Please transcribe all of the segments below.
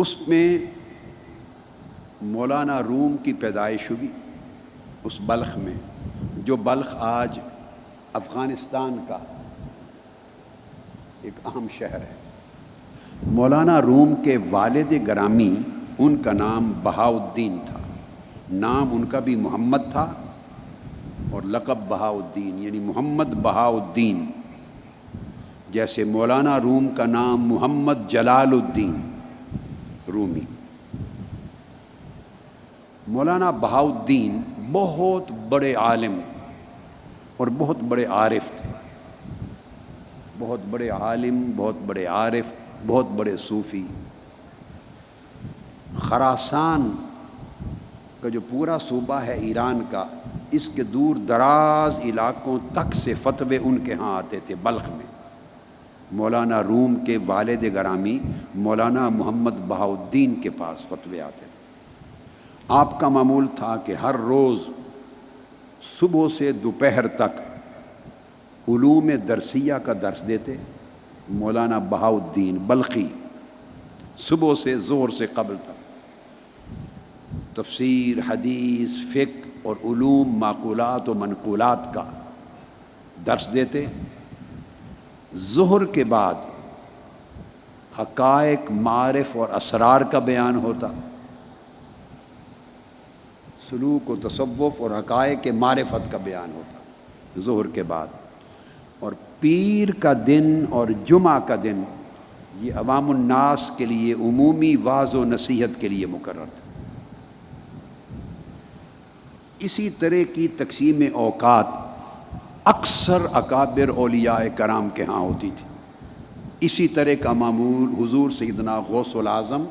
اس میں مولانا روم کی پیدائش ہوئی اس بلخ میں، جو بلخ آج افغانستان کا ایک اہم شہر ہے۔ مولانا روم کے والد گرامی، ان کا نام بہاؤالدین تھا، نام ان کا بھی محمد تھا اور لقب بہاؤالدین، یعنی محمد بہاؤالدین، جیسے مولانا روم کا نام محمد جلال الدین رومی۔ مولانا بہاؤالدین بہت بڑے عالم اور بہت بڑے عارف تھے، بہت بڑے عالم، بہت بڑے عارف، بہت بڑے صوفی۔ خراسان کا جو پورا صوبہ ہے ایران کا، اس کے دور دراز علاقوں تک سے فتوے ان کے ہاں آتے تھے بلخ میں۔ مولانا روم کے والد گرامی مولانا محمد بہاؤالدین کے پاس فتوے آتے تھے۔ آپ کا معمول تھا کہ ہر روز صبح سے دوپہر تک علوم درسیہ کا درس دیتے مولانا بہاؤالدین بلخی، صبح سے زور سے قبل تک تفسیر، حدیث، فقہ اور علوم معقولات و منقولات کا درس دیتے۔ ظہر کے بعد حقائق، معارف اور اسرار کا بیان ہوتا، سلوک و تصوف اور حقائق معرفت کا بیان ہوتا ظہر کے بعد۔ اور پیر کا دن اور جمعہ کا دن یہ عوام الناس کے لیے عمومی واعظ و نصیحت کے لیے مقرر تھا۔ اسی طرح کی تقسیم اوقات اکثر اکابر اولیاء کرام کے ہاں ہوتی تھی۔ اسی طرح کا معمول حضور سیدنا غوث العظم،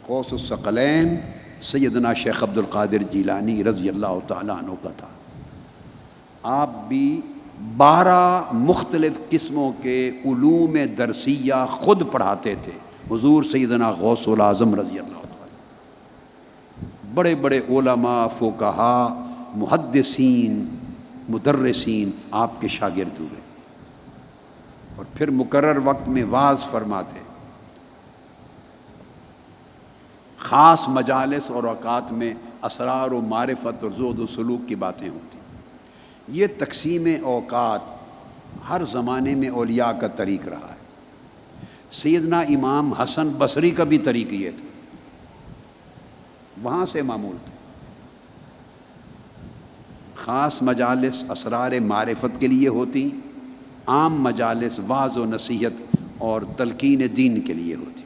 غوث الثقلین، سیدنا شیخ عبد القادر جیلانی رضی اللہ تعالیٰ عنہ کا تھا۔ آپ بھی 12 مختلف قسموں کے علوم درسیہ خود پڑھاتے تھے، حضور سیدنا غوث العظم رضی اللہ تعالیٰ۔ بڑے بڑے علماء، فقہاء، محدثین، مدرسین آپ کے شاگرد ہوئے اور پھر مقرر وقت میں واعظ فرماتے۔ خاص مجالس اور اوقات میں اسرار و معرفت اور زہد و سلوک کی باتیں ہوتی۔ یہ تقسیم اوقات ہر زمانے میں اولیاء کا طریق رہا ہے۔ سیدنا امام حسن بصری کا بھی طریق یہ تھا، وہاں سے معمول تھا۔ خاص مجالس اسرار معرفت کے لیے ہوتی، عام مجالس واعظ و نصیحت اور تلقین دین کے لیے ہوتی۔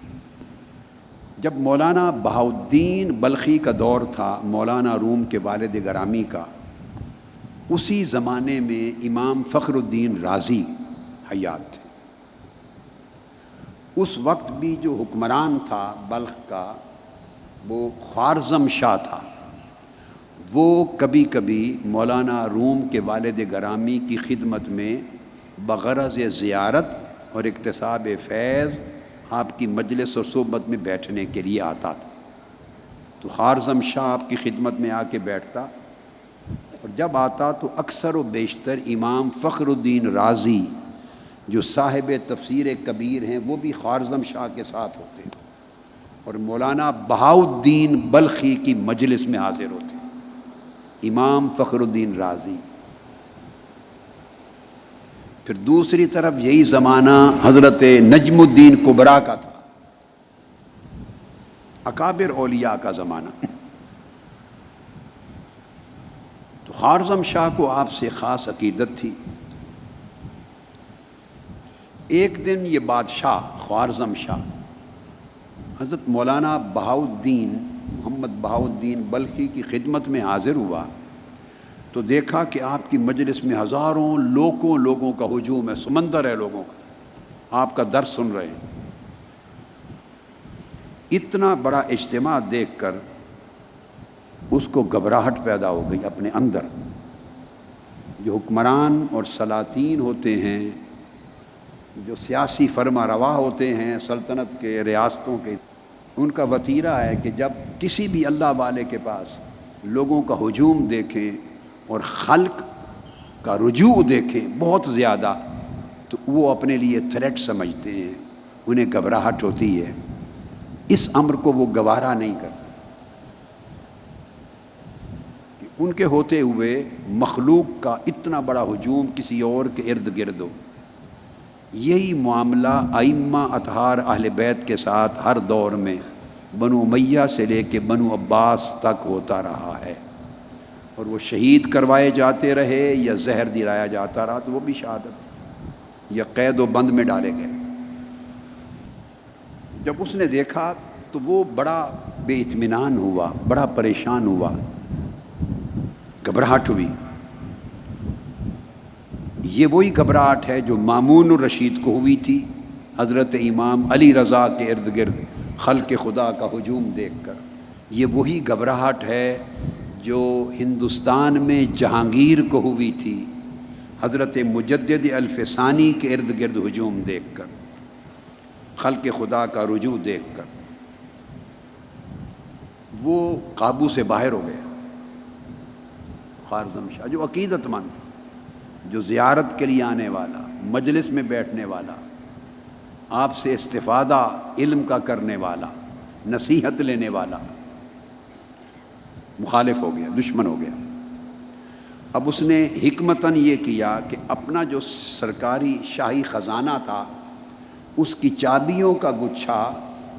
جب مولانا بہاؤالدین بلخی کا دور تھا، مولانا روم کے والد گرامی کا، اسی زمانے میں امام فخر الدین رازی حیات تھے۔ اس وقت بھی جو حکمران تھا بلخ کا وہ خوارزم شاہ تھا۔ وہ کبھی کبھی مولانا روم کے والد گرامی کی خدمت میں بغرض زیارت اور اکتساب فیض آپ کی مجلس اور صحبت میں بیٹھنے کے لیے آتا تھا۔ تو خوارزم شاہ آپ کی خدمت میں آ کے بیٹھتا، اور جب آتا تو اکثر و بیشتر امام فخر الدین رازی جو صاحب تفسیر کبیر ہیں وہ بھی خوارزم شاہ کے ساتھ ہوتے اور مولانا بہاؤالدین بلخی کی مجلس میں حاضر ہوتے۔ امام فخر الدین رازی۔ پھر دوسری طرف یہی زمانہ حضرت نجم الدین کبریٰ کا تھا، اکابر اولیاء کا زمانہ۔ تو خوارزم شاہ کو آپ سے خاص عقیدت تھی۔ ایک دن یہ بادشاہ خوارزم شاہ حضرت مولانا بہاؤالدین محمد بہاؤالدین بلخی کی خدمت میں حاضر ہوا تو دیکھا کہ آپ کی مجلس میں ہزاروں لوگوں کا ہجوم ہے، سمندر ہے لوگوں کا، آپ کا درس سن رہے ہیں۔ اتنا بڑا اجتماع دیکھ کر اس کو گھبراہٹ پیدا ہو گئی اپنے اندر۔ جو حکمران اور سلاطین ہوتے ہیں، جو سیاسی فرما روا ہوتے ہیں سلطنت کے، ریاستوں کے، ان کا وتیرہ ہے کہ جب کسی بھی اللہ والے کے پاس لوگوں کا ہجوم دیکھیں اور خلق کا رجوع دیکھیں بہت زیادہ، تو وہ اپنے لیے تھریٹ سمجھتے ہیں، انہیں گھبراہٹ ہوتی ہے۔ اس امر کو وہ گوارا نہیں کرتے کہ ان کے ہوتے ہوئے مخلوق کا اتنا بڑا ہجوم کسی اور کے ارد گرد ہو۔ یہی معاملہ ائمہ اطہار اہل بیت کے ساتھ ہر دور میں بنو امیہ سے لے کے بنو عباس تک ہوتا رہا ہے، اور وہ شہید کروائے جاتے رہے یا زہر دلایا جاتا رہا تو وہ بھی شہادت یا قید و بند میں ڈالے گئے۔ جب اس نے دیکھا تو وہ بڑا بے اطمینان ہوا، بڑا پریشان ہوا، گھبراہٹ ہوئی۔ یہ وہی گھبراہٹ ہے جو مامون الرشید کو ہوئی تھی حضرت امام علی رضا کے ارد گرد خلق خدا کا ہجوم دیکھ کر۔ یہ وہی گھبراہٹ ہے جو ہندوستان میں جہانگیر کو ہوئی تھی حضرت مجدد الفسانی کے ارد گرد ہجوم دیکھ کر، خلق خدا کا رجوع دیکھ کر۔ وہ قابو سے باہر ہو گیا۔ خوارزم شاہ جو عقیدت مند، جو زیارت کے لیے آنے والا، مجلس میں بیٹھنے والا، آپ سے استفادہ علم کا کرنے والا، نصیحت لینے والا، مخالف ہو گیا، دشمن ہو گیا۔ اب اس نے حکمتاً یہ کیا کہ اپنا جو سرکاری شاہی خزانہ تھا اس کی چابیوں کا گچھا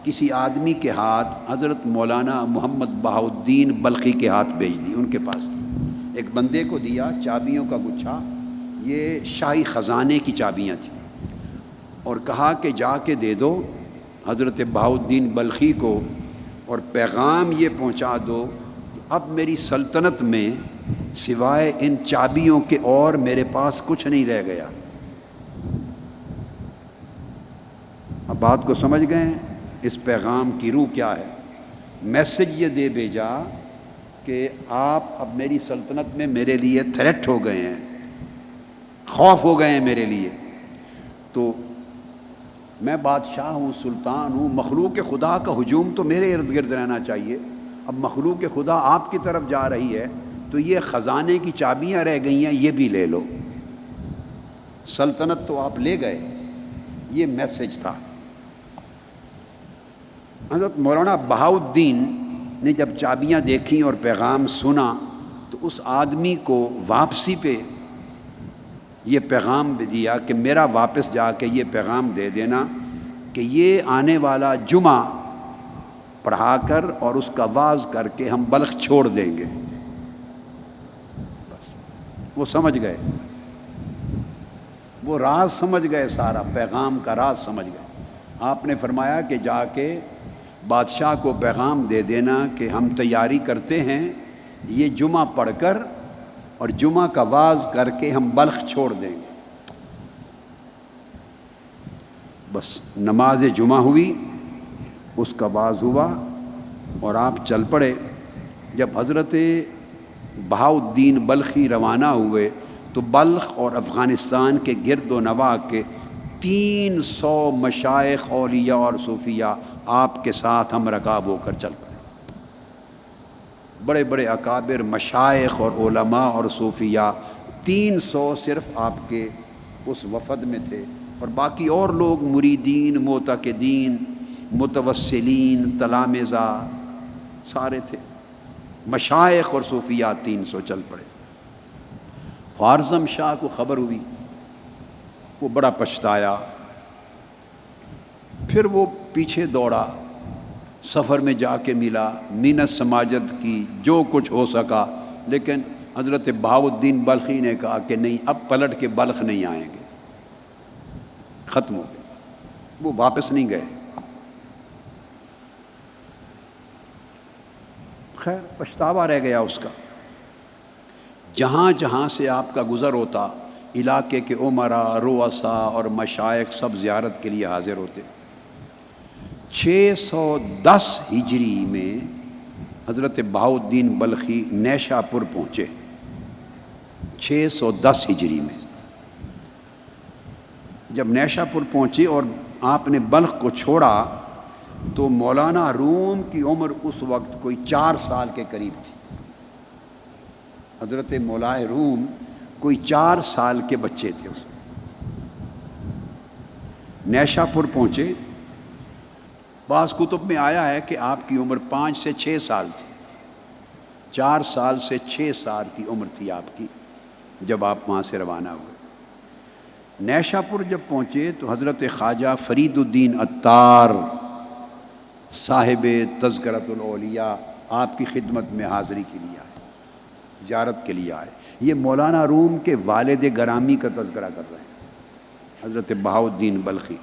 کسی آدمی کے ہاتھ حضرت مولانا محمد بہاؤالدین بلخی کے ہاتھ بھیج دی۔ ان کے پاس ایک بندے کو دیا چابیوں کا گچھا، یہ شاہی خزانے کی چابیاں تھیں، اور کہا کہ جا کے دے دو حضرت بہاؤالدین بلخی کو، اور پیغام یہ پہنچا دو کہ اب میری سلطنت میں سوائے ان چابیوں کے اور میرے پاس کچھ نہیں رہ گیا۔ اب بات کو سمجھ گئے ہیں؟ اس پیغام کی روح کیا ہے؟ میسج یہ دے بھیجا کہ آپ اب میری سلطنت میں میرے لیے تھریٹ ہو گئے ہیں، خوف ہو گئے ہیں میرے لیے، تو میں بادشاہ ہوں، سلطان ہوں، مخلوق خدا کا ہجوم تو میرے ارد گرد رہنا چاہیے۔ اب مخلوق خدا آپ کی طرف جا رہی ہے تو یہ خزانے کی چابیاں رہ گئی ہیں، یہ بھی لے لو، سلطنت تو آپ لے گئے۔ یہ میسج تھا۔ حضرت مولانا بہاؤالدین نے جب چابیاں دیکھیں اور پیغام سنا تو اس آدمی کو واپسی پہ یہ پیغام بھی دیا کہ میرا واپس جا کے یہ پیغام دے دینا کہ یہ آنے والا جمعہ پڑھا کر اور اس کا واعظ کر کے ہم بلخ چھوڑ دیں گے۔ بس وہ سمجھ گئے، وہ راز سمجھ گئے، سارا پیغام کا راز سمجھ گئے۔ آپ نے فرمایا کہ جا کے بادشاہ کو پیغام دے دینا کہ ہم تیاری کرتے ہیں، یہ جمعہ پڑھ کر اور جمعہ کا واعظ کر کے ہم بلخ چھوڑ دیں گے۔ بس نماز جمعہ ہوئی، اس کا واعظ ہوا اور آپ چل پڑے۔ جب حضرت بہاؤالدین بلخی روانہ ہوئے تو بلخ اور افغانستان کے گرد و نواح کے 300 مشائخ، اولیاء اور صوفیاء آپ کے ساتھ ہم رکاب ہو کر چل پڑے۔ بڑے بڑے اکابر مشائخ اور علماء اور صوفیاء 300 صرف آپ کے اس وفد میں تھے، اور باقی اور لوگ مریدین، معتقدین، متوسلین، تلامذہ سارے تھے۔ مشائخ اور صوفیاء 300 چل پڑے۔ خوارزم شاہ کو خبر ہوئی، وہ بڑا پچھتایا، پھر وہ پیچھے دوڑا، سفر میں جا کے ملا، مینت سماجت کی، جو کچھ ہو سکا، لیکن حضرت بہاؤالدین بلخی نے کہا کہ نہیں، اب پلٹ کے بلخ نہیں آئیں گے، ختم ہو گئے، وہ واپس نہیں گئے۔ خیر پچھتاوا رہ گیا اس کا۔ جہاں جہاں سے آپ کا گزر ہوتا، علاقے کے عمراء، رؤساء اور مشائخ سب زیارت کے لیے حاضر ہوتے۔ 610 ہجری میں حضرت بہاؤالدین بلخی نیشا پور پہنچے۔ 610 ہجری میں جب نیشا پور پہنچے اور آپ نے بلخ کو چھوڑا تو مولانا روم کی عمر اس وقت کوئی 4 سال کے قریب تھی۔ حضرت مولا روم کوئی 4 سال کے بچے تھے اس میں۔ نیشا پور پہنچے بعض کتب میں آیا ہے کہ آپ کی عمر 5 سے 6 سال تھی، 4 سال سے 6 سال کی عمر تھی آپ کی جب آپ وہاں سے روانہ ہوئے۔ نیشا پور جب پہنچے تو حضرت خواجہ فرید الدین عطار صاحب تذکرۃ الاولیاء آپ کی خدمت میں حاضری کے لیے آئے، زیارت کے لیے آئے۔ یہ مولانا روم کے والد گرامی کا تذکرہ کر رہے ہیں، حضرت بہاؤالدین بلخی۔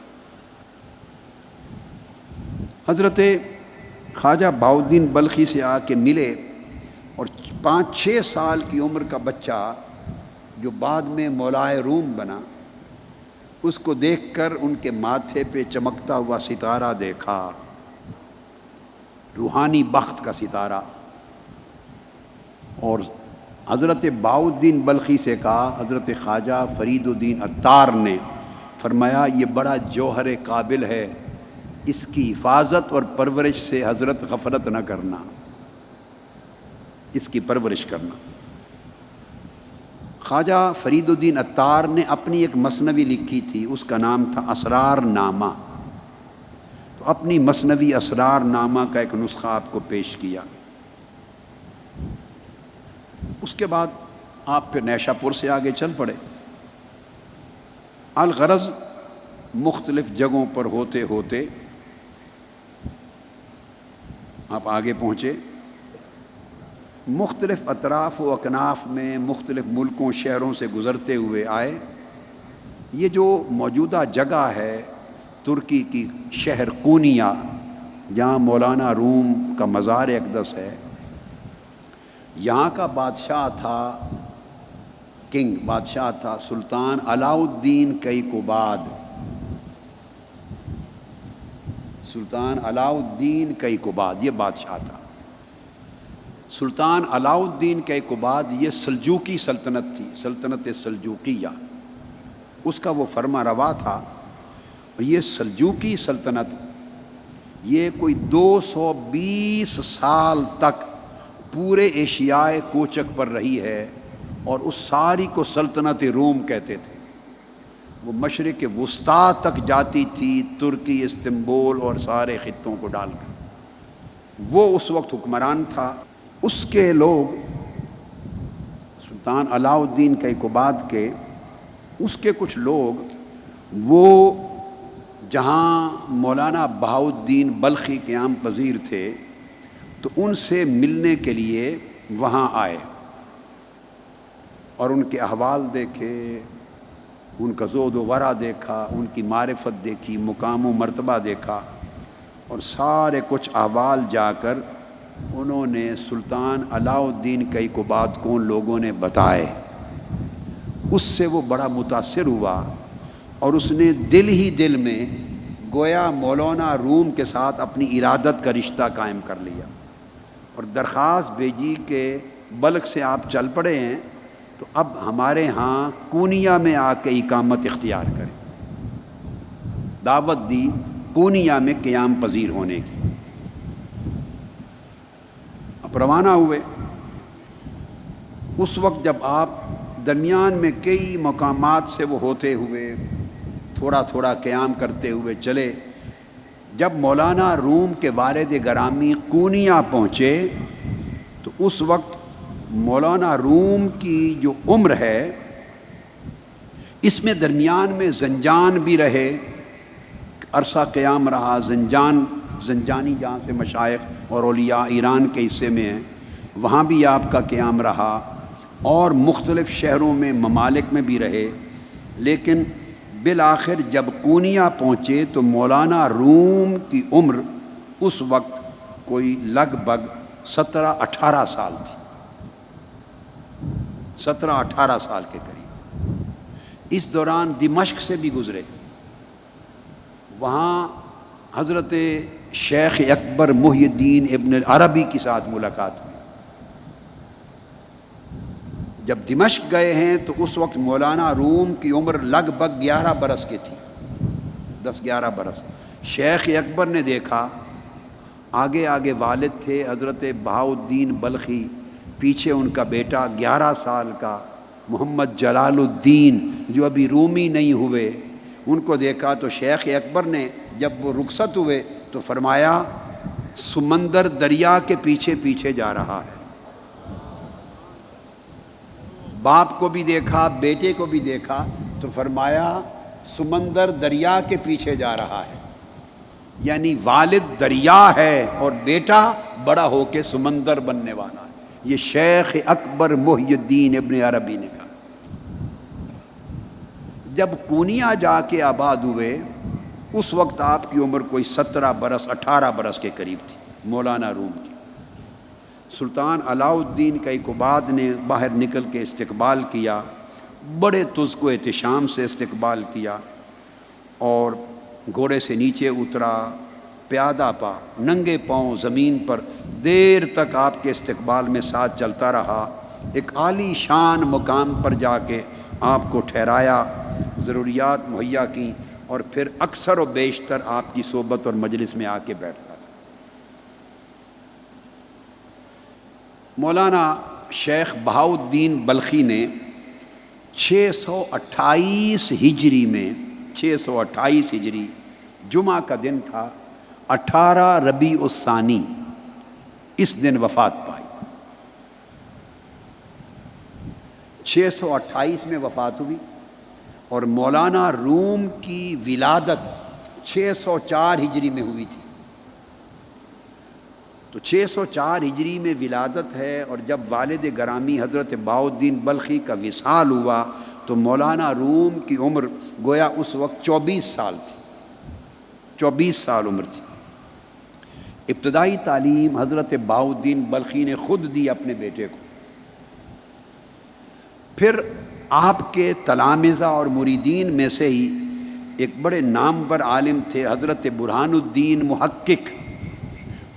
حضرت خواجہ بہاؤالدین بلخی سے آ کے ملے، اور 5-6 سال کی عمر کا بچہ جو بعد میں مولائے روم بنا، اس کو دیکھ کر ان کے ماتھے پہ چمکتا ہوا ستارہ دیکھا، روحانی بخت کا ستارہ، اور حضرت بہاؤالدین بلخی سے کہا، حضرت خواجہ فرید الدین عطار نے فرمایا یہ بڑا جوہر قابل ہے، اس کی حفاظت اور پرورش سے حضرت غفلت نہ کرنا، اس کی پرورش کرنا۔ خواجہ فرید الدین عطار نے اپنی ایک مثنوی لکھی تھی، اس کا نام تھا اسرار نامہ، تو اپنی مثنوی اسرار نامہ کا ایک نسخہ آپ کو پیش کیا۔ اس کے بعد آپ پھر نیشا پور سے آگے چل پڑے۔ الغرض مختلف جگہوں پر ہوتے ہوتے آپ آگے پہنچے، مختلف اطراف و اکناف میں مختلف ملکوں شہروں سے گزرتے ہوئے آئے۔ یہ جو موجودہ جگہ ہے ترکی کی شہر قونیہ، جہاں مولانا روم کا مزار اقدس ہے، یہاں کا بادشاہ تھا، بادشاہ تھا سلطان علاؤ الدین کیقوباد۔ سلطان علاؤ الدین کیقوباد یہ بادشاہ تھا۔ سلطان علاؤ الدین کیقوباد یہ سلجوقی سلطنت تھی، سلطنت سلجوقیہ، اس کا وہ فرما روا تھا۔ یہ سلجوقی سلطنت یہ کوئی 220 سال تک پورے ایشیائے کوچک پر رہی ہے، اور اس ساری کو سلطنت روم کہتے تھے۔ وہ مشرق وسطیٰ تک جاتی تھی، ترکی، استنبول اور سارے خطوں کو ڈال کر۔ وہ اس وقت حکمران تھا۔ اس کے لوگ سلطان علاؤ الدین کیقوباد کے، اس کے کچھ لوگ وہ جہاں مولانا بہاؤالدین بلخی قیام پذیر تھے تو ان سے ملنے کے لیے وہاں آئے، اور ان کے احوال دیکھے، ان کا زہد و ورع دیکھا، ان کی معرفت دیکھی، مقام و مرتبہ دیکھا، اور سارے کچھ احوال جا کر انہوں نے سلطان علاؤ الدین کیقوباد کو ان لوگوں نے بتائے۔ اس سے وہ بڑا متاثر ہوا، اور اس نے دل ہی دل میں گویا مولانا روم کے ساتھ اپنی ارادت کا رشتہ قائم کر لیا، اور درخواست بھیجی کہ بلخ سے آپ چل پڑے ہیں تو اب ہمارے ہاں قونیہ میں آ کے اقامت اختیار کریں۔ دعوت دی قونیہ میں قیام پذیر ہونے کی۔ اب روانہ ہوئے۔ اس وقت جب آپ درمیان میں کئی مقامات سے وہ ہوتے ہوئے تھوڑا تھوڑا قیام کرتے ہوئے چلے، جب مولانا روم کے والد گرامی قونیہ پہنچے تو اس وقت مولانا روم کی جو عمر ہے، اس میں درمیان میں زنجان بھی رہے، عرصہ قیام رہا۔ زنجانی جہاں سے مشائخ اور اولیاء ایران کے حصے میں ہیں، وہاں بھی آپ کا قیام رہا، اور مختلف شہروں میں ممالک میں بھی رہے۔ لیکن بالآخر جب قونیہ پہنچے تو مولانا روم کی عمر اس وقت کوئی لگ بھگ 17-18 سال تھی، 17-18 سال کے قریب۔ اس دوران دمشق سے بھی گزرے، وہاں حضرت شیخ اکبر محی الدین ابن العربی کے ساتھ ملاقات ہوئی۔ جب دمشق گئے ہیں تو اس وقت مولانا روم کی عمر لگ بھگ 11 برس کی تھی، 10-11 برس۔ شیخ اکبر نے دیکھا، آگے آگے والد تھے حضرت بہاؤالدین بلخی، پیچھے ان کا بیٹا 11 سال کا محمد جلال الدین جو ابھی رومی نہیں ہوئے۔ ان کو دیکھا تو شیخ اکبر نے جب وہ رخصت ہوئے تو فرمایا سمندر دریا کے پیچھے پیچھے جا رہا ہے. باپ کو بھی دیکھا، بیٹے کو بھی دیکھا، تو فرمایا سمندر دریا کے پیچھے جا رہا ہے. یعنی والد دریا ہے اور بیٹا بڑا ہو کے سمندر بننے والا ہے. یہ شیخ اکبر محی الدین ابن عربی نے کہا. جب کونیا جا کے آباد ہوئے اس وقت آپ کی عمر کوئی 17 برس 18 برس کے قریب تھی. مولانا روم کی سلطان علاء الدین کیقوباد نے باہر نکل کے استقبال کیا، بڑے تزک و احتشام سے استقبال کیا، اور گھوڑے سے نیچے اترا، پیادہ پا ننگے پاؤں زمین پر دیر تک آپ کے استقبال میں ساتھ چلتا رہا. ایک عالی شان مقام پر جا کے آپ کو ٹھہرایا، ضروریات مہیا کی، اور پھر اکثر و بیشتر آپ کی صحبت اور مجلس میں آ کے بیٹھتا. مولانا شیخ بہاؤالدین بلخی نے 628 ہجری میں 628 ہجری جمعہ کا دن تھا، 18 ربیع الثانی، اس دن وفات پائی. 628 میں وفات ہوئی، اور مولانا روم کی ولادت 604 ہجری میں ہوئی تھی. تو 604 ہجری میں ولادت ہے، اور جب والد گرامی حضرت بہاؤالدین بلخی کا وصال ہوا تو مولانا روم کی عمر گویا اس وقت 24 سال تھی. 24 سال عمر تھی. ابتدائی تعلیم حضرت بہاؤالدین بلخی نے خود دی اپنے بیٹے کو. پھر آپ کے تلامذہ اور مریدین میں سے ہی ایک بڑے نامور عالم تھے حضرت برہان الدین محقق،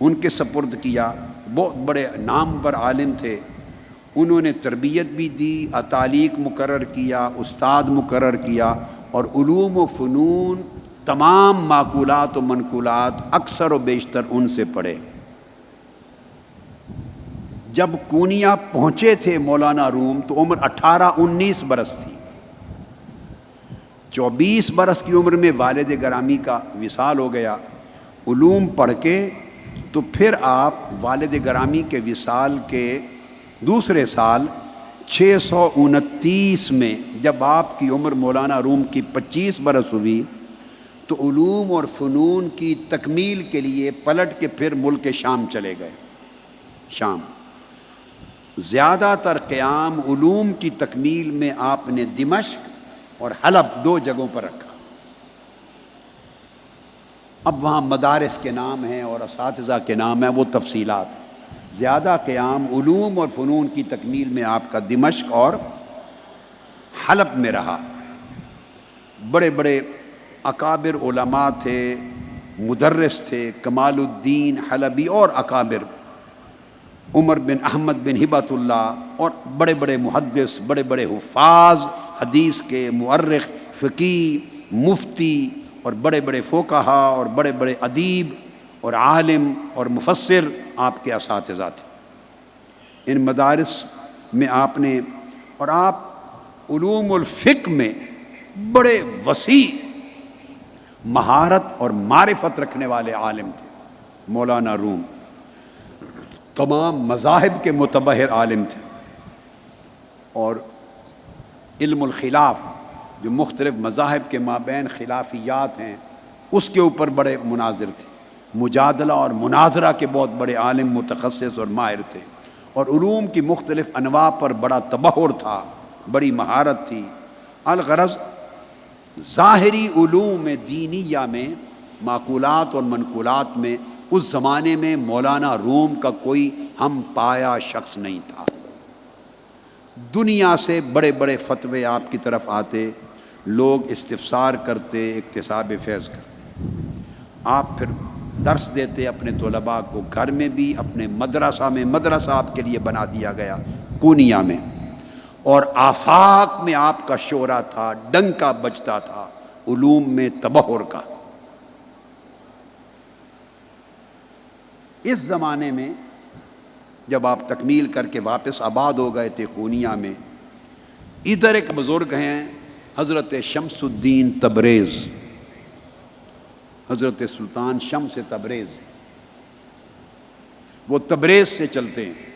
ان کے سپرد کیا. بہت بڑے نامور عالم تھے، انہوں نے تربیت بھی دی، اتالیق مقرر کیا، استاد مقرر کیا، اور علوم و فنون تمام معقولات و منقولات اکثر و بیشتر ان سے پڑھے. جب کونیا پہنچے تھے مولانا روم تو عمر 18-19 برس تھی. 24 برس کی عمر میں والد گرامی کا وصال ہو گیا. علوم پڑھ کے تو پھر آپ والد گرامی کے وصال کے دوسرے سال 629 میں جب آپ کی عمر مولانا روم کی 25 برس ہوئی تو علوم اور فنون کی تکمیل کے لیے پلٹ کے پھر ملک شام چلے گئے. شام زیادہ تر قیام علوم کی تکمیل میں آپ نے دمشق اور حلب 2 جگہوں پر رکھا. اب وہاں مدارس کے نام ہیں اور اساتذہ کے نام ہیں، وہ تفصیلات. زیادہ قیام علوم اور فنون کی تکمیل میں آپ کا دمشق اور حلب میں رہا. بڑے بڑے اکابر علماء تھے، مدرس تھے، کمال الدین حلبی اور اکابر، عمر بن احمد بن ہبۃ اللہ، اور بڑے بڑے محدث، بڑے بڑے حفاظ حدیث کے، مؤرخ، فقیہ، مفتی، اور بڑے بڑے فقہا اور بڑے بڑے ادیب اور عالم اور مفسر آپ کے اساتذہ تھے. ان مدارس میں آپ نے، اور آپ علوم الفقہ میں بڑے وسیع مہارت اور معرفت رکھنے والے عالم تھے. مولانا روم تمام مذاہب کے متبحر عالم تھے، اور علم الخلاف جو مختلف مذاہب کے مابین خلافیات ہیں اس کے اوپر بڑے مناظر تھے. مجادلہ اور مناظرہ کے بہت بڑے عالم، متخصص اور ماہر تھے، اور علوم کی مختلف انواع پر بڑا تبحر تھا، بڑی مہارت تھی. الغرض ظاہری علوم دینیہ میں، معقولات اور منقولات میں اس زمانے میں مولانا روم کا کوئی ہم پایا شخص نہیں تھا. دنیا سے بڑے بڑے فتوے آپ کی طرف آتے، لوگ استفسار کرتے، اکتساب فیض کرتے. آپ پھر درس دیتے اپنے طلباء کو، گھر میں بھی، اپنے مدرسہ میں، مدرسہ آپ کے لیے بنا دیا گیا کونیا میں، اور آفاق میں آپ کا شعرا تھا، ڈنکا بجتا تھا علوم میں تبحر کا. اس زمانے میں جب آپ تکمیل کر کے واپس آباد ہو گئے تھے کونیا میں، ادھر ایک بزرگ ہیں حضرت شمس الدین تبریز. حضرت سلطان شمس تبریز، وہ تبریز سے چلتے ہیں،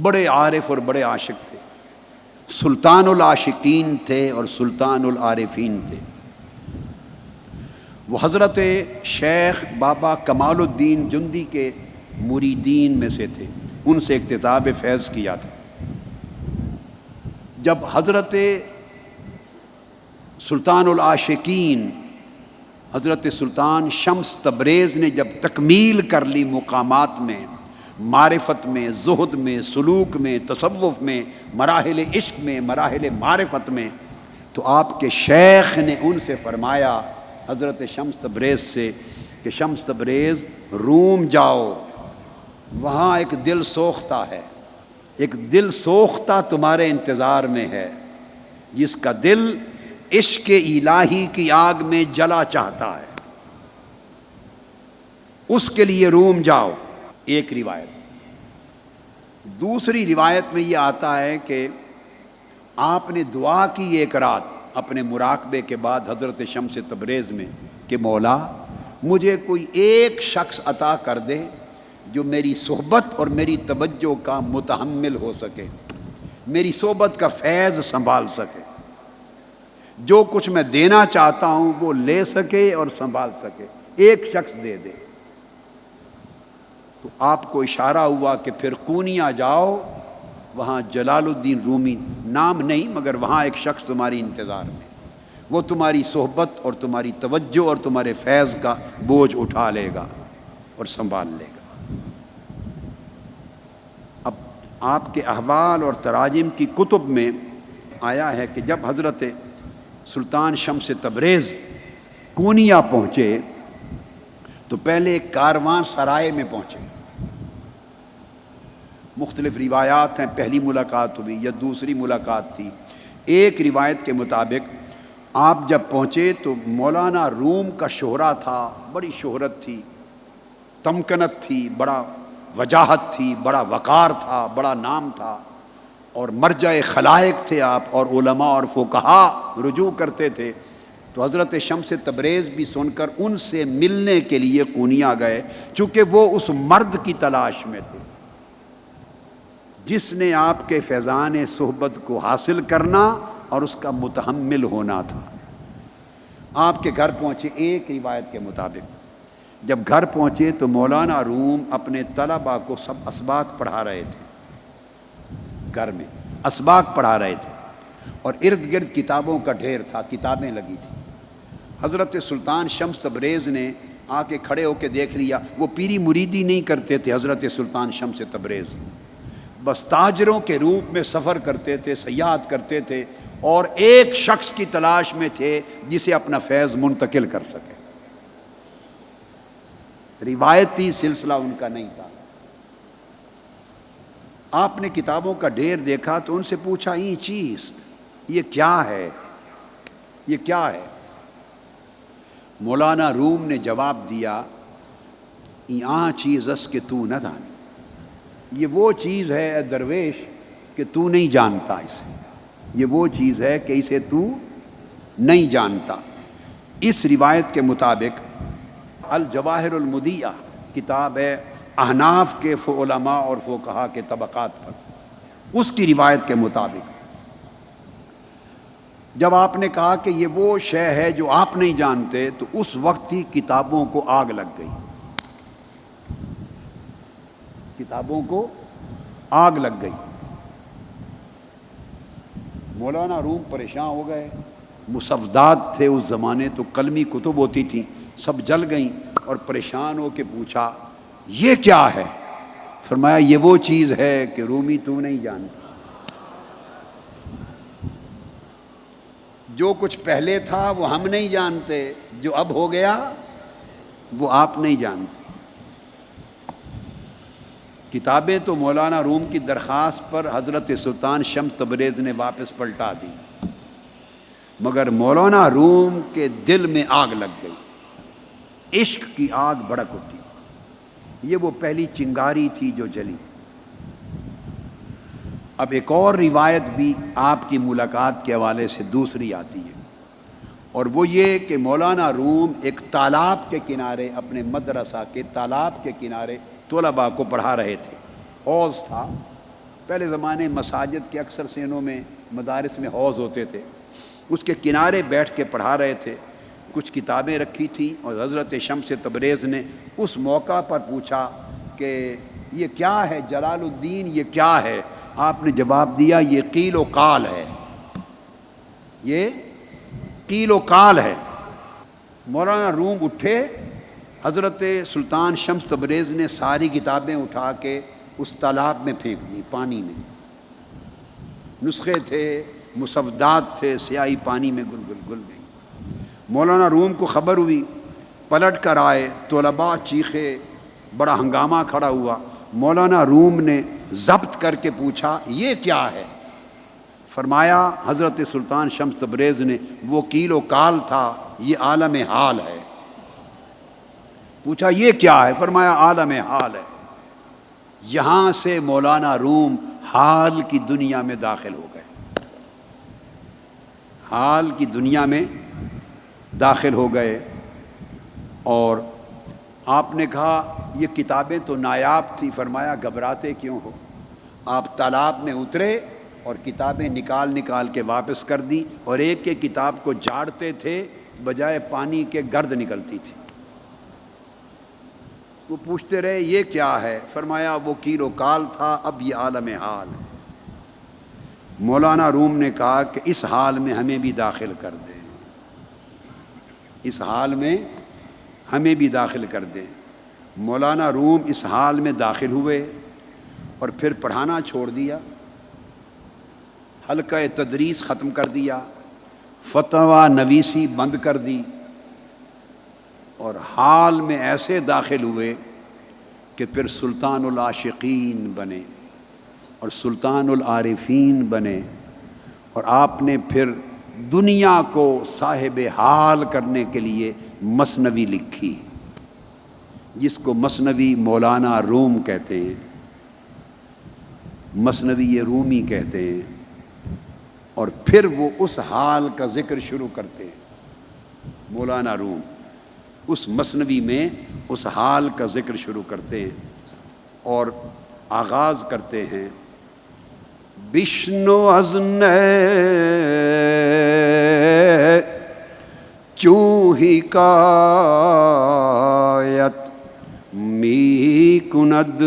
بڑے عارف اور بڑے عاشق تھے، سلطان العاشقین تھے اور سلطان العارفین تھے۔ وہ حضرت شیخ بابا کمال الدین جندی کے مریدین میں سے تھے، ان سے اکتتاب فیض کیا تھا۔ جب حضرت سلطان العاشقین حضرت سلطان شمس تبریز نے جب تکمیل کر لی مقامات میں، معرفت میں، زہد میں، سلوک میں، تصوف میں، مراحل عشق میں، مراحل معرفت میں، تو آپ کے شیخ نے ان سے فرمایا حضرت شمس تبریز سے کہ شمس تبریز روم جاؤ، وہاں ایک دل سوختہ ہے، ایک دل سوختہ تمہارے انتظار میں ہے، جس کا دل عشق الہی کی آگ میں جلا چاہتا ہے، اس کے لیے روم جاؤ۔ ایک روایت۔ دوسری روایت میں یہ آتا ہے کہ آپ نے دعا کی ایک رات اپنے مراقبے کے بعد حضرت شمس تبریز میں کہ مولا مجھے کوئی ایک شخص عطا کر دے جو میری صحبت اور میری توجہ کا متحمل ہو سکے، میری صحبت کا فیض سنبھال سکے، جو کچھ میں دینا چاہتا ہوں وہ لے سکے اور سنبھال سکے، ایک شخص دے دے۔ تو آپ کو اشارہ ہوا کہ پھر قونیہ جاؤ، وہاں جلال الدین رومی نام نہیں مگر وہاں ایک شخص تمہاری انتظار میں، وہ تمہاری صحبت اور تمہاری توجہ اور تمہارے فیض کا بوجھ اٹھا لے گا اور سنبھال لے گا۔ اب آپ کے احوال اور تراجم کی کتب میں آیا ہے کہ جب حضرت سلطان شمس تبریز قونیہ پہنچے تو پہلے ایک کاروان سرائے میں پہنچے۔ مختلف روایات ہیں، پہلی ملاقات ہوئی یا دوسری ملاقات تھی۔ ایک روایت کے مطابق آپ جب پہنچے تو مولانا روم کا شہرہ تھا، بڑی شہرت تھی، تمکنت تھی، بڑا وجاہت تھی، بڑا وقار تھا، بڑا نام تھا، اور مرجع خلائق تھے آپ، اور علماء اور فقہا رجوع کرتے تھے۔ تو حضرت شمس تبریز بھی سن کر ان سے ملنے کے لیے قونیہ گئے، چونکہ وہ اس مرد کی تلاش میں تھے جس نے آپ کے فیضان صحبت کو حاصل کرنا اور اس کا متحمل ہونا تھا۔ آپ کے گھر پہنچے، ایک روایت کے مطابق جب گھر پہنچے تو مولانا روم اپنے طلباء کو سب اسباق پڑھا رہے تھے، گھر میں اسباق پڑھا رہے تھے، اور ارد گرد کتابوں کا ڈھیر تھا، کتابیں لگی تھیں۔ حضرت سلطان شمس تبریز نے آ کے کھڑے ہو کے دیکھ لیا، وہ پیری مریدی نہیں کرتے تھے حضرت سلطان شمس تبریز، بس تاجروں کے روپ میں سفر کرتے تھے، سیاحت کرتے تھے، اور ایک شخص کی تلاش میں تھے جسے اپنا فیض منتقل کر سکے۔ روایتی سلسلہ ان کا نہیں تھا۔ آپ نے کتابوں کا ڈھیر دیکھا تو ان سے پوچھا، یہ چیز یہ کیا ہے، یہ کیا ہے؟ مولانا روم نے جواب دیا، یہاں چیز اس کہ تو نہ جانے، یہ وہ چیز ہے اے درویش کہ تو نہیں جانتا اسے، یہ وہ چیز ہے کہ اسے تو نہیں جانتا۔ اس روایت کے مطابق الجواہر المدیہ کتاب ہے احناف کے علماء اور فقہا کے طبقات پر، اس کی روایت کے مطابق جب آپ نے کہا کہ یہ وہ شے ہے جو آپ نہیں جانتے تو اس وقت ہی کتابوں کو آگ لگ گئی، کتابوں کو آگ لگ گئی۔ مولانا روم پریشان ہو گئے، مصودات تھے اس زمانے تو قلمی کتب ہوتی تھیں، سب جل گئیں، اور پریشان ہو کے پوچھا یہ کیا ہے؟ فرمایا یہ وہ چیز ہے کہ رومی تو نہیں جانتا، جو کچھ پہلے تھا وہ ہم نہیں جانتے، جو اب ہو گیا وہ آپ نہیں جانتے۔ کتابیں تو مولانا روم کی درخواست پر حضرت سلطان شمس تبریز نے واپس پلٹا دی، مگر مولانا روم کے دل میں آگ لگ گئی، عشق کی آگ بھڑک اٹھی، یہ وہ پہلی چنگاری تھی جو جلی۔ اب ایک اور روایت بھی آپ کی ملاقات کے حوالے سے دوسری آتی ہے، اور وہ یہ کہ مولانا روم ایک تالاب کے کنارے، اپنے مدرسہ کے تالاب کے کنارے طلباء کو پڑھا رہے تھے۔ حوض تھا، پہلے زمانے مساجد کے اکثر سینوں میں، مدارس میں حوض ہوتے تھے، اس کے کنارے بیٹھ کے پڑھا رہے تھے۔ کچھ کتابیں رکھی تھیں اور حضرت شمس تبریز نے اس موقع پر پوچھا کہ یہ کیا ہے جلال الدین، یہ کیا ہے؟ آپ نے جواب دیا یہ قیل و قال ہے، یہ قیل و قال ہے۔ مولانا روم اٹھے، حضرت سلطان شمس تبریز نے ساری کتابیں اٹھا کے اس تالاب میں پھینک دی، پانی میں۔ نسخے تھے، مسودات تھے، سیاہی پانی میں گل گئی۔ مولانا روم کو خبر ہوئی، پلٹ کر آئے، طلباء چیخے، بڑا ہنگامہ کھڑا ہوا۔ مولانا روم نے ضبط کر کے پوچھا یہ کیا ہے؟ فرمایا حضرت سلطان شمس تبریز نے وہ قیل و قال تھا، یہ عالم حال ہے۔ پوچھا یہ کیا ہے؟ فرمایا عالم حال ہے۔ یہاں سے مولانا روم حال کی دنیا میں داخل ہو گئے، حال کی دنیا میں داخل ہو گئے۔ اور آپ نے کہا یہ کتابیں تو نایاب تھی، فرمایا گھبراتے کیوں ہو؟ آپ تالاب میں اترے اور کتابیں نکال کے واپس کر دی، اور ایک ایک کتاب کو جھاڑتے تھے، بجائے پانی کے گرد نکلتی تھی۔ وہ پوچھتے رہے یہ کیا ہے؟ فرمایا وہ قیل و قال تھا، اب یہ عالم حال ہے۔ مولانا روم نے کہا کہ اس حال میں ہمیں بھی داخل کر دیں، اس حال میں ہمیں بھی داخل کر دیں۔ مولانا روم اس حال میں داخل ہوئے اور پھر پڑھانا چھوڑ دیا، حلقہ تدریس ختم کر دیا، فتویٰ نویسی بند کر دی، اور حال میں ایسے داخل ہوئے کہ پھر سلطان العاشقین بنے اور سلطان العارفین بنے، اور آپ نے پھر دنیا کو صاحب حال کرنے کے لیے مثنوی لکھی، جس کو مثنوی مولانا روم کہتے ہیں، مثنوی رومی کہتے ہیں۔ اور پھر وہ اس حال کا ذکر شروع کرتے ہیں، مولانا روم اس مثنوی میں اس حال کا ذکر شروع کرتے ہیں اور آغاز کرتے ہیں بشنو از چوں حکایت می کند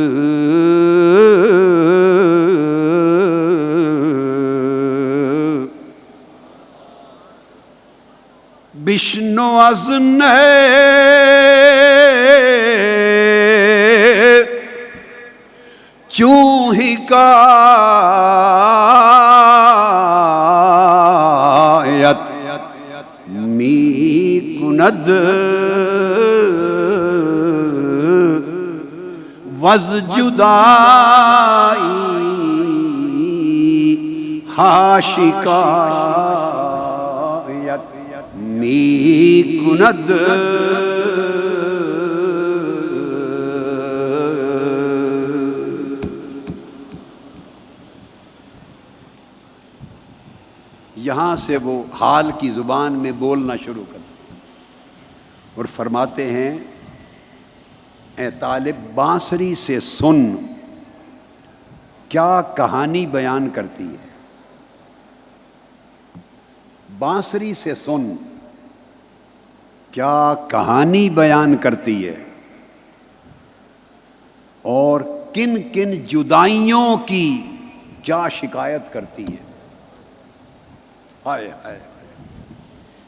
بشنو از چوں حکایت می کند وز جدائی ہا شکایت می کند یہاں سے وہ حال کی زبان میں بولنا شروع کرتے ہیں اور فرماتے ہیں اے طالب بانسری سے سن کیا کہانی بیان کرتی ہے، بانسری سے سن کیا کہانی بیان کرتی ہے، اور کن کن جدائیوں کی کیا شکایت کرتی ہے۔ ہائے ہائے،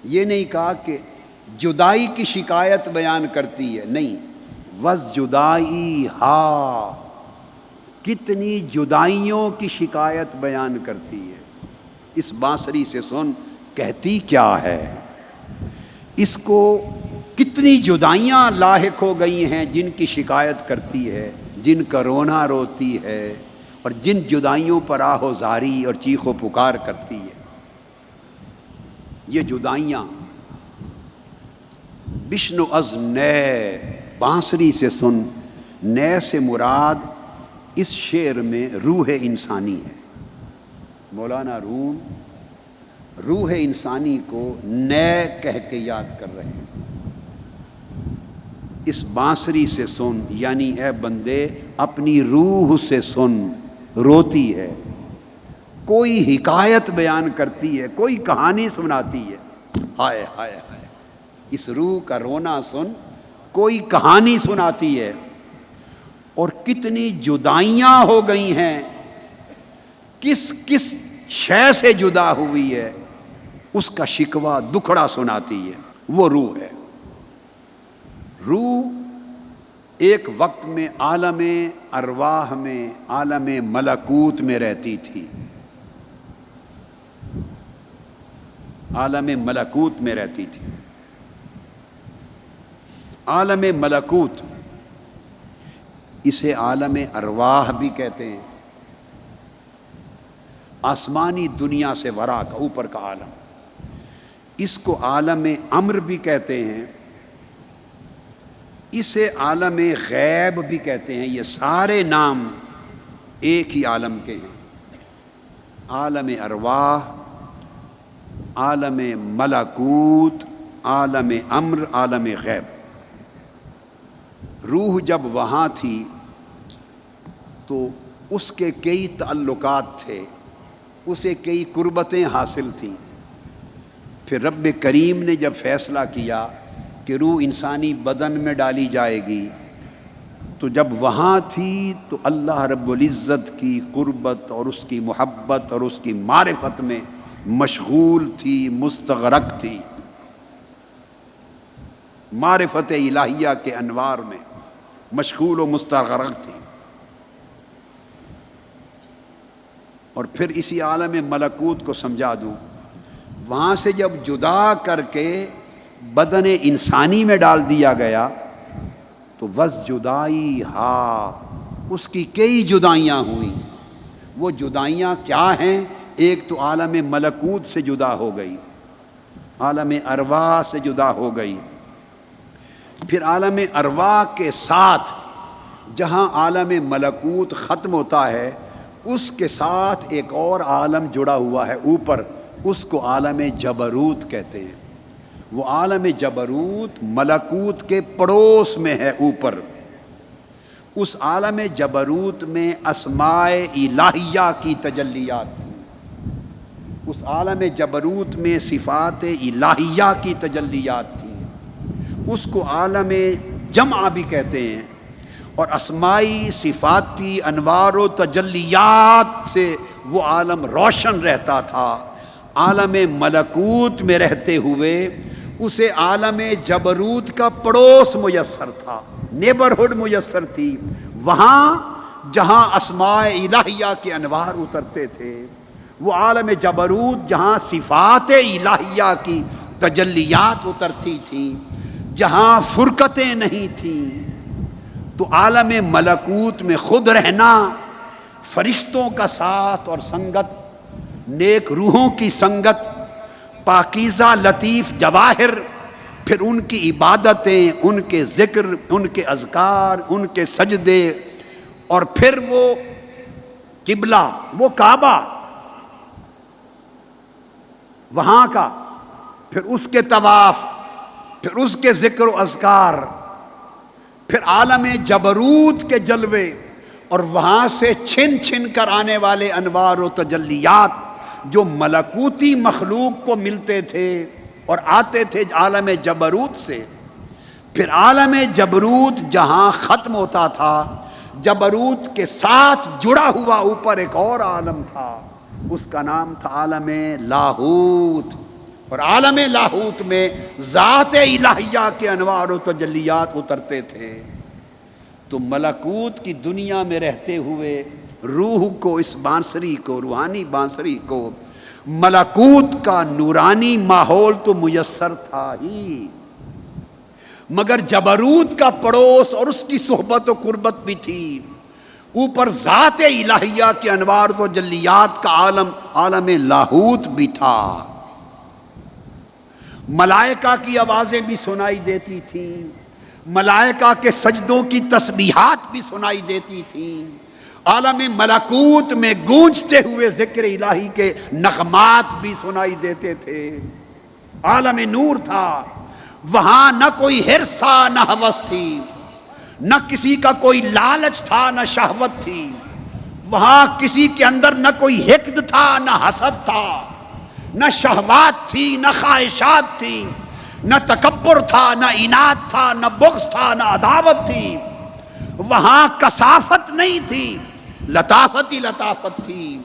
یہ نہیں کہا کہ جدائی کی شکایت بیان کرتی ہے، نہیں، وز جدائی ہا، کتنی جدائیوں کی شکایت بیان کرتی ہے۔ اس بانسری سے سن کہتی کیا ہے، اس کو کتنی جدائیاں لاحق ہو گئی ہیں جن کی شکایت کرتی ہے، جن کا رونا روتی ہے، اور جن جدائیوں پر آہ و زاری اور چیخ و پکار کرتی ہے۔ یہ جدائیاں بشنو از نئے، بانسری سے سن، نئے سے مراد اس شعر میں روح انسانی ہے۔ مولانا روم روح انسانی کو نئے کہہ کے یاد کر رہے ہیں۔ اس بانسری سے سن، یعنی اے بندے اپنی روح سے سن، روتی ہے، کوئی حکایت بیان کرتی ہے، کوئی کہانی سناتی ہے، ہائے ہائے ہائے، اس روح کا رونا سن، کوئی کہانی سناتی ہے، اور کتنی جدائیاں ہو گئی ہیں، کس کس شے سے جدا ہوئی ہے، اس کا شکوہ دکھڑا سناتی ہے، وہ روح ہے۔ روح ایک وقت میں عالم ارواح میں، عالم ملکوت میں رہتی تھی، عالم ملکوت میں رہتی تھی۔ عالم ملکوت، اسے عالم ارواح بھی کہتے ہیں، آسمانی دنیا سے ورا کا، اوپر کا عالم۔ اس کو عالم امر بھی کہتے ہیں، اسے عالم غیب بھی کہتے ہیں۔ یہ سارے نام ایک ہی عالم کے ہیں، عالم ارواح، عالم ملکوت، عالم امر، عالم غیب۔ روح جب وہاں تھی تو اس کے کئی تعلقات تھے، اسے کئی قربتیں حاصل تھیں۔ پھر رب کریم نے جب فیصلہ کیا کہ روح انسانی بدن میں ڈالی جائے گی، تو جب وہاں تھی تو اللہ رب العزت کی قربت اور اس کی محبت اور اس کی معرفت میں مشغول تھی، مستغرق تھی، معرفت الہیہ کے انوار میں مشغول و مستغرق تھی۔ اور پھر اسی عالم ملکوت کو سمجھا دوں، وہاں سے جب جدا کر کے بدن انسانی میں ڈال دیا گیا تو وز جدائی ہا، اس کی کئی جدائیاں ہوئیں۔ وہ جدائیاں کیا ہیں؟ ایک تو عالم ملکوت سے جدا ہو گئی، عالم ارواح سے جدا ہو گئی، پھر عالم ارواح کے ساتھ جہاں عالم ملکوت ختم ہوتا ہے، اس کے ساتھ ایک اور عالم جڑا ہوا ہے اوپر، اس کو عالم جبروت کہتے ہیں۔ وہ عالم جبروت ملکوت کے پڑوس میں ہے اوپر۔ اس عالم جبروت میں اسماء الہیہ کی تجلیات تھیں، اس عالم جبروت میں صفات الہیہ کی تجلیات تھیں، اس کو عالم جمع بھی کہتے ہیں۔ اور اسمائی، صفاتی، انوار و تجلیات سے وہ عالم روشن رہتا تھا۔ عالم ملکوت میں رہتے ہوئے اسے عالم جبروت کا پڑوس میسر تھا، نیبرہڈ میسر تھی۔ وہاں جہاں اسماء الہیہ کے انوار اترتے تھے، وہ عالم جبروت جہاں صفات الہیہ کی تجلیات اترتی تھیں، جہاں فرقتیں نہیں تھیں، تو عالم ملکوت میں خود رہنا، فرشتوں کا ساتھ اور سنگت، نیک روحوں کی سنگت، پاکیزہ لطیف جواہر، پھر ان کی عبادتیں، ان کے ذکر، ان کے اذکار، ان کے سجدے، اور پھر وہ قبلہ، وہ کعبہ وہاں کا، پھر اس کے طواف، پھر اس کے ذکر و اذکار، پھر عالم جبروت کے جلوے، اور وہاں سے چھن چھن کر آنے والے انوار و تجلیات جو ملکوتی مخلوق کو ملتے تھے اور آتے تھے عالم جبروت سے۔ پھر عالم جبروت جہاں ختم ہوتا تھا، جبروت کے ساتھ جڑا ہوا اوپر ایک اور عالم تھا، اس کا نام تھا عالم لاہوت۔ اور عالم لاہوت میں ذات الہیہ کے انوار و تجلیات اترتے تھے۔ تو ملکوت کی دنیا میں رہتے ہوئے روح کو، اس بانسری کو، روحانی بانسری کو، ملکوت کا نورانی ماحول تو میسر تھا ہی، مگر جبروت کا پڑوس اور اس کی صحبت و قربت بھی تھی۔ اوپر ذات الہیہ کے انوار و تجلیات کا عالم، عالم لاہوت بھی تھا۔ ملائکہ کی آوازیں بھی سنائی دیتی تھیں، ملائکہ کے سجدوں کی تسبیحات بھی سنائی دیتی تھیں، عالم ملکوت میں گونجتے ہوئے ذکر الہی کے نغمات بھی سنائی دیتے تھے۔ عالم نور تھا، وہاں نہ کوئی حرص تھا نہ ہوس تھی، نہ کسی کا کوئی لالچ تھا نہ شہوت تھی، وہاں کسی کے اندر نہ کوئی حقد تھا نہ حسد تھا، نہ شہوات تھی نہ خواہشات تھی، نہ تکبر تھا نہ عناد تھا، نہ بغض تھا نہ عداوت تھی، وہاں کثافت نہیں تھی، لطافت ہی لطافت تھی،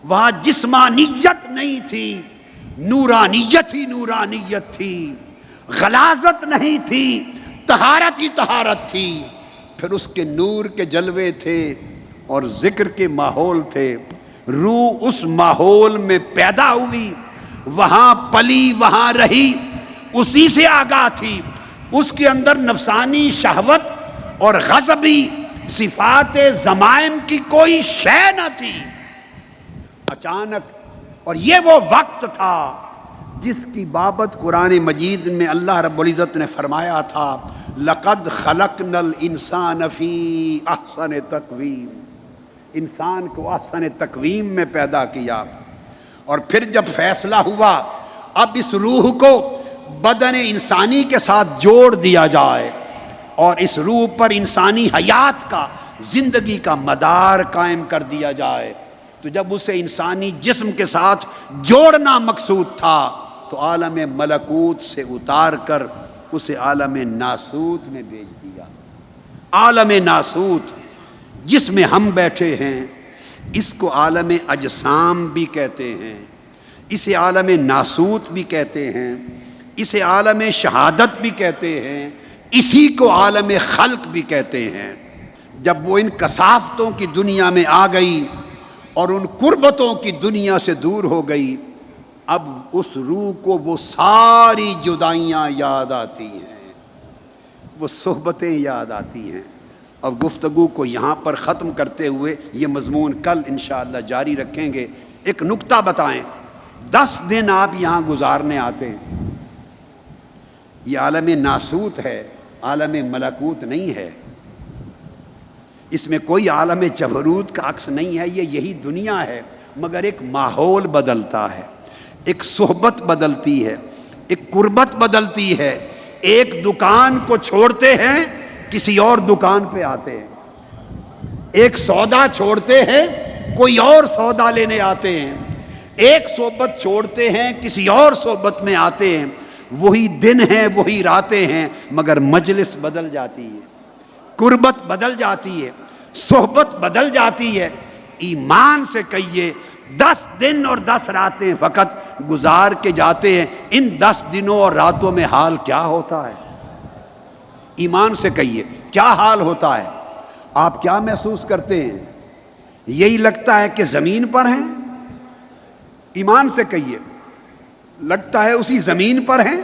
وہاں جسمانیت نہیں تھی، نورانیت ہی نورانیت تھی، غلاظت نہیں تھی، طہارت ہی طہارت تھی۔ پھر اس کے نور کے جلوے تھے اور ذکر کے ماحول تھے، روح اس ماحول میں پیدا ہوئی، وہاں پلی وہاں رہی، اسی سے آگاہ تھی، اس کے اندر نفسانی شہوت اور غضبی صفات ضمائم کی کوئی شے نہ تھی۔ اچانک، اور یہ وہ وقت تھا جس کی بابت قرآن مجید میں اللہ رب العزت نے فرمایا تھا لَقَدْ خَلَقْنَا الْإِنسَانَ فِي أَحْسَنِ تَقْوِيمٍ، انسان کو احسن تقویم میں پیدا کیا۔ اور پھر جب فیصلہ ہوا اب اس روح کو بدن انسانی کے ساتھ جوڑ دیا جائے اور اس روح پر انسانی حیات کا، زندگی کا مدار قائم کر دیا جائے، تو جب اسے انسانی جسم کے ساتھ جوڑنا مقصود تھا تو عالم ملکوت سے اتار کر اسے عالم ناسوت میں بھیج دیا۔ عالم ناسوت جس میں ہم بیٹھے ہیں، اس کو عالم اجسام بھی کہتے ہیں، اسے عالم ناسوت بھی کہتے ہیں، اسے عالم شہادت بھی کہتے ہیں، اسی کو عالم خلق بھی کہتے ہیں۔ جب وہ ان کثافتوں کی دنیا میں آ گئی اور ان قربتوں کی دنیا سے دور ہو گئی، اب اس روح کو وہ ساری جدائیاں یاد آتی ہیں، وہ صحبتیں یاد آتی ہیں۔ اب گفتگو کو یہاں پر ختم کرتے ہوئے یہ مضمون کل انشاءاللہ جاری رکھیں گے۔ ایک نکتہ بتائیں، 10 دن آپ یہاں گزارنے آتے ہیں، یہ عالم ناسوت ہے، عالم ملکوت نہیں ہے، اس میں کوئی عالم جبروت کا عکس نہیں ہے، یہ یہی دنیا ہے، مگر ایک ماحول بدلتا ہے، ایک صحبت بدلتی ہے، ایک قربت بدلتی ہے، ایک دکان کو چھوڑتے ہیں کسی اور دکان پہ آتے ہیں، ایک سودا چھوڑتے ہیں کوئی اور سودا لینے آتے ہیں، ایک صحبت چھوڑتے ہیں کسی اور صحبت میں آتے ہیں، وہی دن ہیں وہی راتیں ہیں، مگر مجلس بدل جاتی ہے، قربت بدل جاتی ہے، صحبت بدل جاتی ہے۔ ایمان سے کہیے 10 دن اور 10 راتیں فقط گزار کے جاتے ہیں، ان 10 دنوں اور راتوں میں حال کیا ہوتا ہے؟ ایمان سے کہیے کیا حال ہوتا ہے؟ آپ کیا محسوس کرتے ہیں؟ یہی لگتا ہے کہ زمین پر ہیں؟ ایمان سے کہیے لگتا ہے اسی زمین پر ہیں؟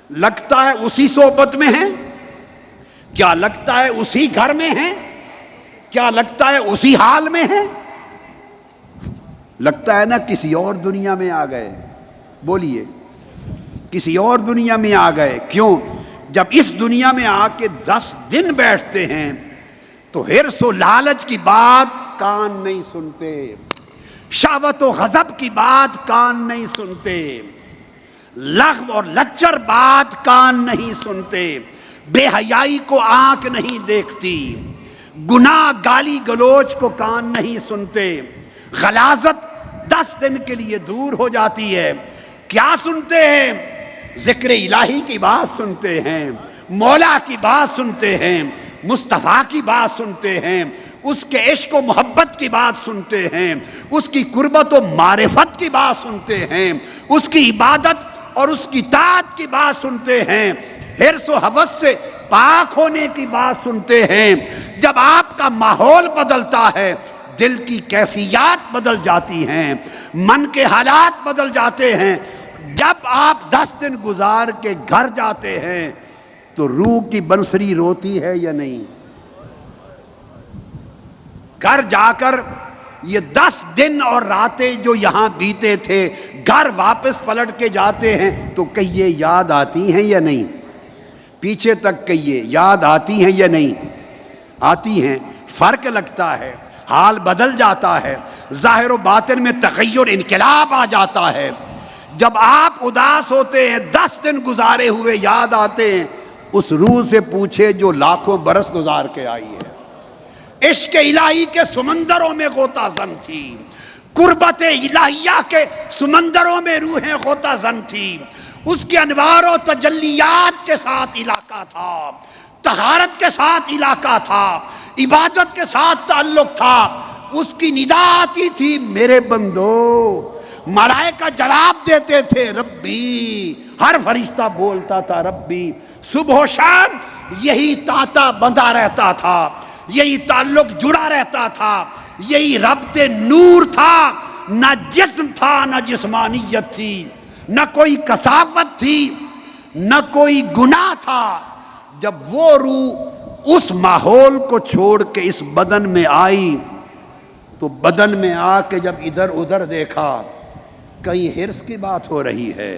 لگتا ہے اسی صحبت میں ہیں؟ کیا لگتا ہے اسی گھر میں ہیں؟ کیا لگتا ہے اسی حال میں ہیں؟ لگتا ہے نا کسی اور دنیا میں آ گئے۔ بولیے، کسی اور دنیا میں آ گئے۔ کیوں؟ جب اس دنیا میں آ کے 10 دن بیٹھتے ہیں تو حرص و لالچ کی بات کان نہیں سنتے، شہوت و غضب کی بات کان نہیں سنتے، لغو اور لچر بات کان نہیں سنتے، بے حیائی کو آنکھ نہیں دیکھتی، گناہ گالی گلوچ کو کان نہیں سنتے، غلاظت 10 دن کے لیے دور ہو جاتی ہے۔ کیا سنتے ہیں؟ ذکر الہی کی بات سنتے ہیں، مولا کی بات سنتے ہیں، مصطفیٰ کی بات سنتے ہیں، اس کے عشق و محبت کی بات سنتے ہیں، اس کی قربت و معرفت کی بات سنتے ہیں، اس کی عبادت اور اس کی طاعت کی بات سنتے ہیں، حرص و ہوس سے پاک ہونے کی بات سنتے ہیں۔ جب آپ کا ماحول بدلتا ہے، دل کی کیفیات بدل جاتی ہیں، من کے حالات بدل جاتے ہیں۔ جب آپ 10 دن گزار کے گھر جاتے ہیں تو روح کی بنسری روتی ہے یا نہیں؟ گھر جا کر یہ 10 دن اور راتیں جو یہاں بیتے تھے، گھر واپس پلٹ کے جاتے ہیں تو کہیے یاد آتی ہیں یا نہیں؟ پیچھے تک کہیے یاد آتی ہیں یا نہیں؟ آتی ہیں۔ فرق لگتا ہے، حال بدل جاتا ہے، ظاہر و باطن میں تغیر انقلاب آ جاتا ہے۔ جب آپ اداس ہوتے ہیں 10 دن گزارے ہوئے یاد آتے ہیں، اس روح سے پوچھے جو لاکھوں برس گزار کے آئی ہے۔ عشق الہی کے سمندروں میں غوطہ زن تھی، قربت الہیہ کے سمندروں میں روحیں غوطہ زن تھی، اس کے انوار و تجلیات کے ساتھ علاقہ تھا، طہارت کے ساتھ علاقہ تھا، عبادت کے ساتھ تعلق تھا۔ اس کی ندا آتی تھی میرے بندو، ملائکہ جواب دیتے تھے ربی، ہر فرشتہ بولتا تھا ربی، صبح و شام یہی تانتا بندھا رہتا تھا، یہی تعلق جڑا رہتا تھا، یہی ربط نور تھا، نہ جسم تھا نہ جسمانیت تھی، نہ کوئی کثافت تھی نہ کوئی گناہ تھا۔ جب وہ روح اس ماحول کو چھوڑ کے اس بدن میں آئی تو بدن میں آ کے جب ادھر ادھر دیکھا، کہیں حرص کی بات ہو رہی ہے،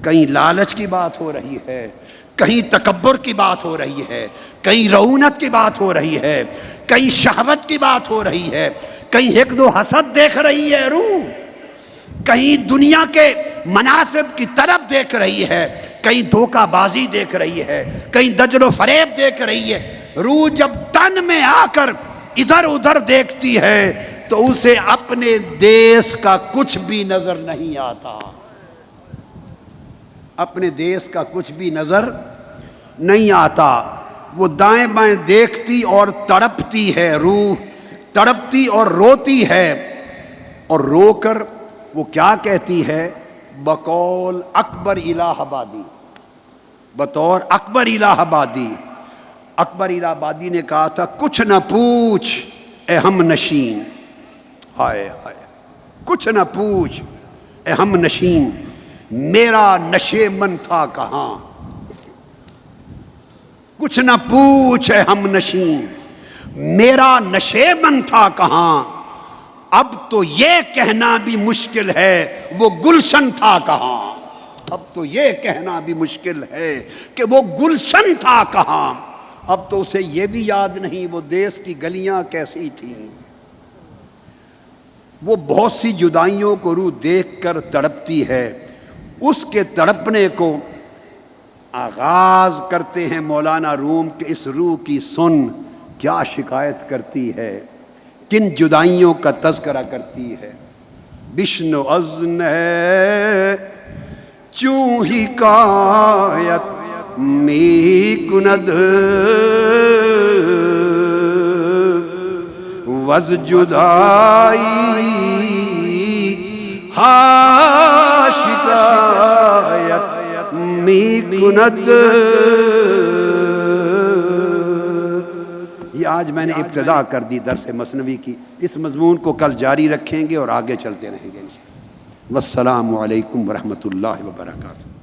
کہیں لالچ کی بات ہو رہی ہے، کہیں تکبر کی بات ہو رہی ہے، کہیں رعونت کی بات ہو رہی ہے، کہیں شہوت کی بات ہو رہی ہے، کہیں حقد و حسد دیکھ رہی ہے روح، کہیں دنیا کے مناصب کی طرف دیکھ رہی ہے، کہیں دھوکہ بازی دیکھ رہی ہے، کہیں دجل و فریب دیکھ رہی ہے۔ روح جب تن میں آ کر ادھر ادھر دیکھتی ہے تو اسے اپنے دیس کا کچھ بھی نظر نہیں آتا، اپنے دیس کا کچھ بھی نظر نہیں آتا۔ وہ دائیں بائیں دیکھتی اور تڑپتی ہے، روح تڑپتی اور روتی ہے، اور رو کر وہ کیا کہتی ہے؟ بقول اکبر الہ آبادی، بطور اکبر الہ آبادی، اکبر الہ آبادی نے کہا تھا کچھ نہ پوچھ اے ہم نشین، ہائے ہائے، کچھ نہ پوچھ اے ہم نشین، میرا نشے من تھا کہاں، کچھ نہ پوچھ اے ہم نشین، میرا نشے من تھا کہاں، اب تو یہ کہنا بھی مشکل ہے وہ گلشن تھا کہاں، اب تو یہ کہنا بھی مشکل ہے کہ وہ گلشن تھا کہاں، اب تو اسے یہ بھی یاد نہیں وہ دیس کی گلیاں کیسی تھیں۔ وہ بہت سی جدائیوں کو روح دیکھ کر تڑپتی ہے، اس کے تڑپنے کو آغاز کرتے ہیں مولانا روم کہ اس روح کی سن کیا شکایت کرتی ہے، کن جدائیوں کا تذکرہ کرتی ہے۔ بشنو ازن ہے چوں حکایت می کند وز جدائی ہا شکایت می کند۔ یہ آج میں نے ابتدا کر دی درس مثنوی کی، اس مضمون کو کل جاری رکھیں گے اور آگے چلتے رہیں گے انشاءاللہ۔ والسلام علیکم ورحمۃ اللہ وبرکاتہ۔